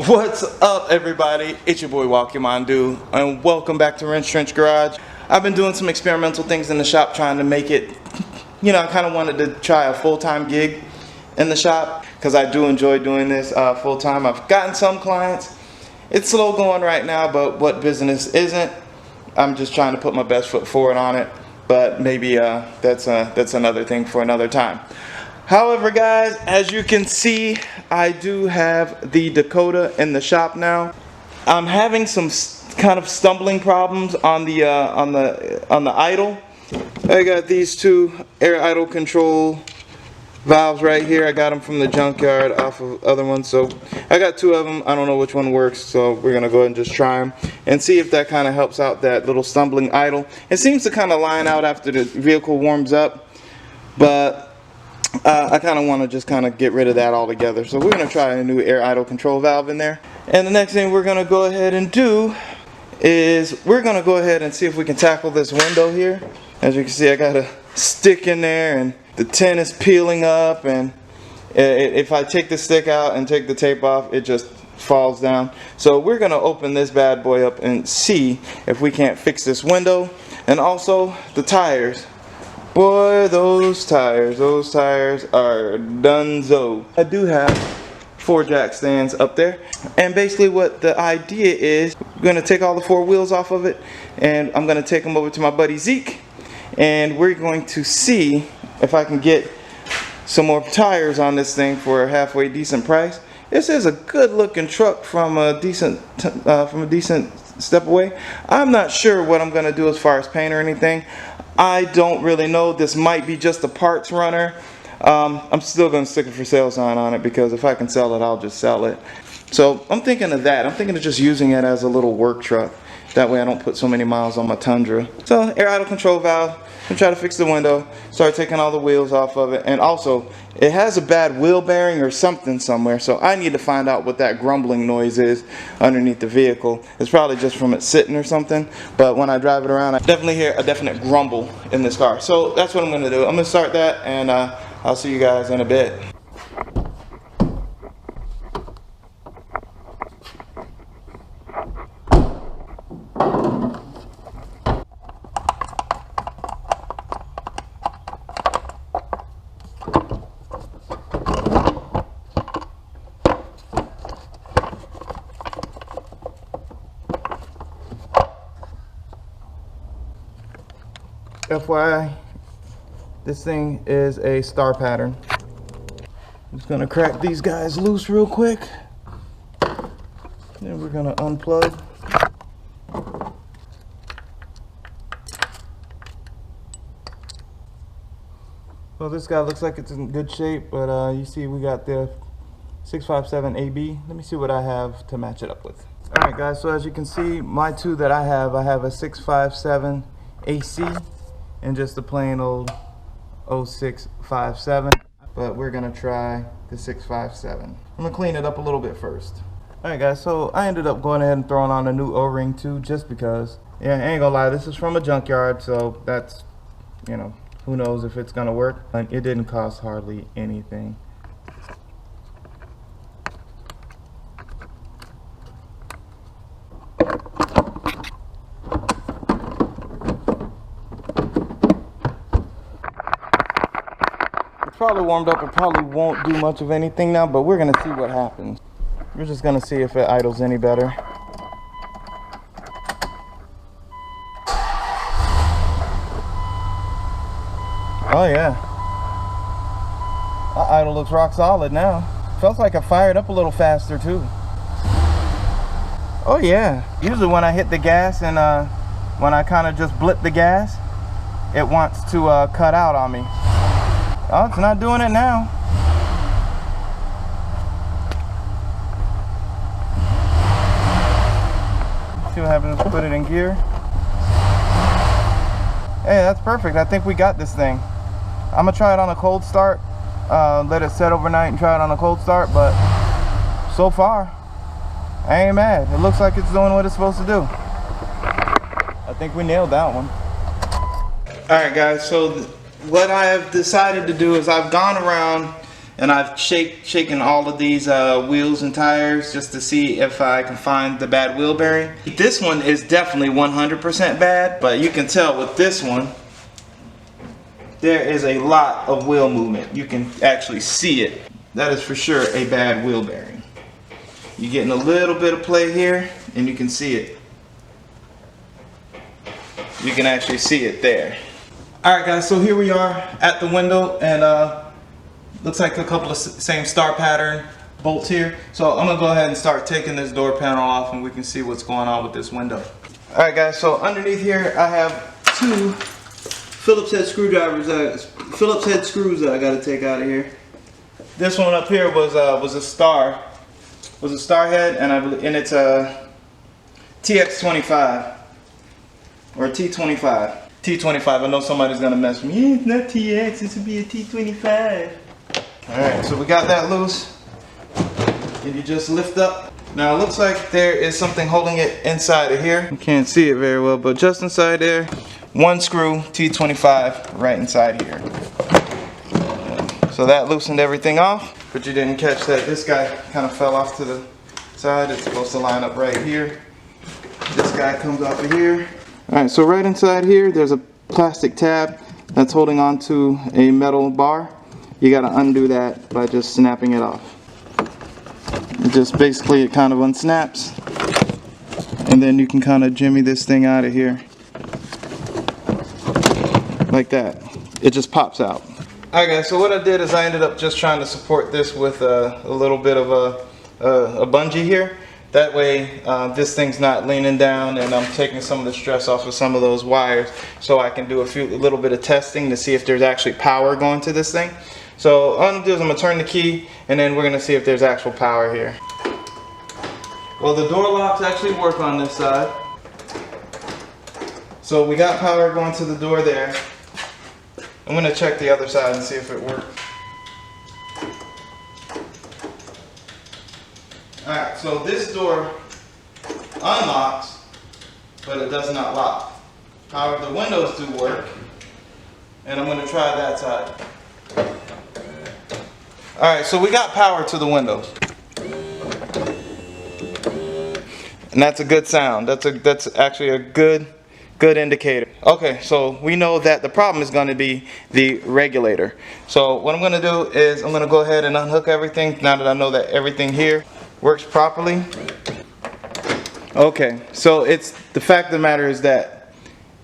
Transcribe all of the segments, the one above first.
What's up, everybody? It's your boy Walkie-Mandu, and welcome back to Wrenchtrencher Garage. I've been doing some experimental things in the shop, trying to make it, I kind of wanted to try a full-time gig in the shop, because I do enjoy doing this full-time. I've gotten some clients. It's slow going right now, but what business isn't? I'm just trying to put my best foot forward on it, but maybe that's another thing for another time. However, guys, as you can see, I do have the Dakota in the shop now. I'm having some kind of stumbling problems on the idle. I got these two air idle control valves right here. I got them from the junkyard off of other ones, so I got two of them. I don't know which one works, so we're gonna go ahead and just try them and see if that kind of helps out that little stumbling idle. It seems to kind of line out after the vehicle warms up, but I kind of want to just kind of get rid of that altogether. So we're going to try a new air idle control valve in there. And the next thing we're going to go ahead and do is we're going to go ahead and see if we can tackle this window here. As you can see, I got a stick in there and the tin is peeling up, and if I take the stick out and take the tape off, it just falls down. So we're going to open this bad boy up and see if we can't fix this window. And also the tires. Boy, those tires are donezo. I do have 4 jack stands up there, and basically what the idea is, we're going to take all the 4 wheels off of it, and I'm going to take them over to my buddy Zeke, and we're going to see if I can get some more tires on this thing for a halfway decent price. This is a good looking truck from a decent step away. I'm not sure what I'm going to do as far as paint or anything. I don't really know. This might be just a parts runner. I'm still going to stick a for sale sign on it, because if I can sell it, I'll just sell it. So I'm thinking of that. I'm thinking of just using it as a little work truck. That way I don't put so many miles on my Tundra. So air idle control valve. I'm trying to fix the window. Start taking all the wheels off of it. And also, it has a bad wheel bearing or something somewhere. So I need to find out what that grumbling noise is underneath the vehicle. It's probably just from it sitting or something. But when I drive it around, I definitely hear a definite grumble in this car. So that's what I'm going to do. I'm going to start that, and I'll see you guys in a bit. FYI, this thing is a star pattern. I'm just gonna crack these guys loose real quick. Then we're gonna unplug. Well, this guy looks like it's in good shape, but you see we got the 657 AB. Let me see what I have to match it up with. Alright guys, so as you can see, my two that I have a 657 AC and just a plain old 0657, but we're gonna try the 657. I'm gonna clean it up a little bit first. Alright guys, so I ended up going ahead and throwing on a new O-ring too, just because. Yeah, I ain't gonna lie, this is from a junkyard, so that's, who knows if it's gonna work. And it didn't cost hardly anything. Probably warmed up. It probably won't do much of anything now, but we're gonna see what happens. We're just gonna see if it idles any better. Oh yeah, that idle looks rock solid now. Felt like I fired up a little faster too. Oh yeah, usually when I hit the gas and when I kind of just blip the gas, it wants to cut out on me. Oh, it's not doing it now. See what happens, put it in gear. Hey, that's perfect. I think we got this thing. I'm gonna try it on a cold start. Let it set overnight and try it on a cold start, but so far, I ain't mad. It looks like it's doing what it's supposed to do. I think we nailed that one. Alright guys, so what I have decided to do is I've gone around and I've shaken all of these wheels and tires just to see if I can find the bad wheel bearing. This one is definitely 100% bad, but you can tell with this one there is a lot of wheel movement. You can actually see it. That is for sure a bad wheel bearing. You're getting a little bit of play here, and you can see it. You can actually see it there. Alright guys, so here we are at the window, and looks like a couple of same star pattern bolts here. So I'm gonna go ahead and start taking this door panel off, and we can see what's going on with this window. Alright guys, so underneath here I have two Phillips head screwdrivers, Phillips head screws that I gotta take out of here. This one up here was a star head, and it's a TX25 or T25. T25. I know somebody's gonna mess with me. It's not TX. It should be a T25. All right, so we got that loose. And you just lift up. Now it looks like there is something holding it inside of here. You can't see it very well, but just inside there. One screw, T25, right inside here. So that loosened everything off, but you didn't catch that this guy kind of fell off to the side. It's supposed to line up right here. This guy comes off of here. Alright, so right inside here there's a plastic tab that's holding on to a metal bar. You gotta undo that by just snapping it off. It kind of unsnaps, and then you can kind of jimmy this thing out of here. Like that. It just pops out. Alright guys, so what I did is I ended up just trying to support this with a little bit of a bungee here. That way this thing's not leaning down, and I'm taking some of the stress off of some of those wires, so I can do a little bit of testing to see if there's actually power going to this thing. So all I'm going to do is I'm going to turn the key, and then we're going to see if there's actual power here. Well, the door locks actually work on this side. So we got power going to the door there. I'm going to check the other side and see if it works. Alright, so this door unlocks, but it does not lock. However, the windows do work, and I'm going to try that side. Alright, so we got power to the windows. And that's a good sound. That's actually a good indicator. Okay, so we know that the problem is going to be the regulator. So what I'm going to do is I'm going to go ahead and unhook everything now that I know that everything here works properly. Okay, so it's the fact of the matter is that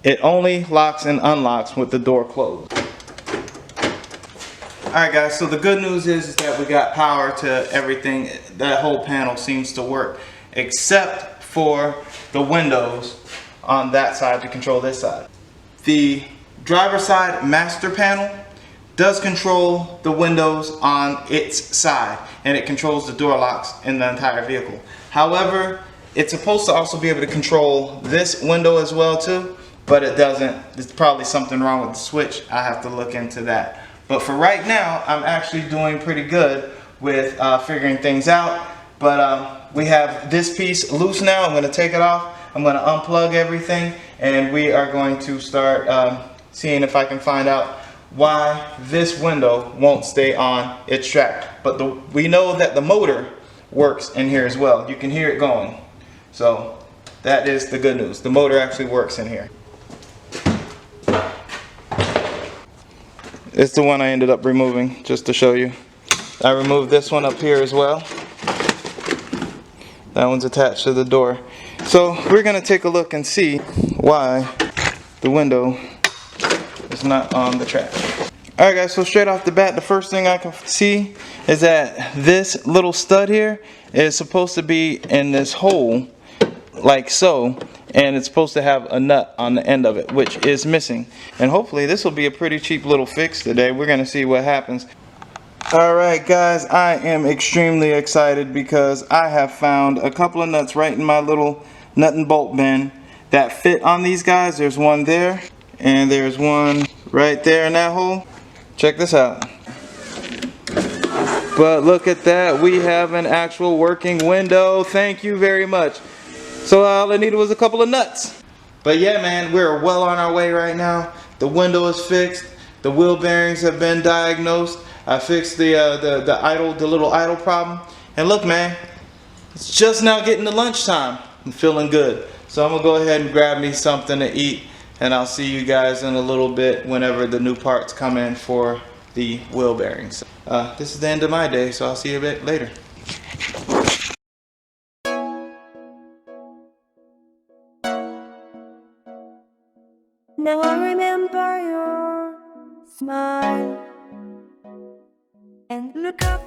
it only locks and unlocks with the door closed. Alright guys, so the good news is that we got power to everything. That whole panel seems to work, except for the windows on that side to control this side. The driver's side master panel does control the windows on its side, and it controls the door locks in the entire vehicle. However, it's supposed to also be able to control this window as well too, but it doesn't. There's probably something wrong with the switch. I have to look into that. But for right now, I'm actually doing pretty good with figuring things out. But we have this piece loose now. I'm going to take it off. I'm going to unplug everything, and we are going to start seeing if I can find out why this window won't stay on its track. But we know that the motor works in here as well. You can hear it going. So that is the good news. The motor actually works in here. It's the one I ended up removing just to show you. I removed this one up here as well. That one's attached to the door. So we're going to take a look and see why the window is not on the track. Alright guys, so straight off the bat, the first thing I can see is that this little stud here is supposed to be in this hole like so, and it's supposed to have a nut on the end of it, which is missing. And hopefully this will be a pretty cheap little fix today. We're going to see what happens. Alright guys, I am extremely excited because I have found a couple of nuts right in my little nut and bolt bin that fit on these guys. There's one there, and there's one right there in that hole. Check this out. But look at that, we have an actual working window. Thank you very much. So all I needed was a couple of nuts. But yeah man, we're well on our way right now. The window is fixed. The wheel bearings have been diagnosed. I fixed the little idle problem. And look, man, it's just now getting to lunchtime. I'm feeling good. So I'm gonna go ahead and grab me something to eat, and I'll see you guys in a little bit whenever the new parts come in for the wheel bearings. This is the end of my day, so I'll see you a bit later. Now I remember your smile and look up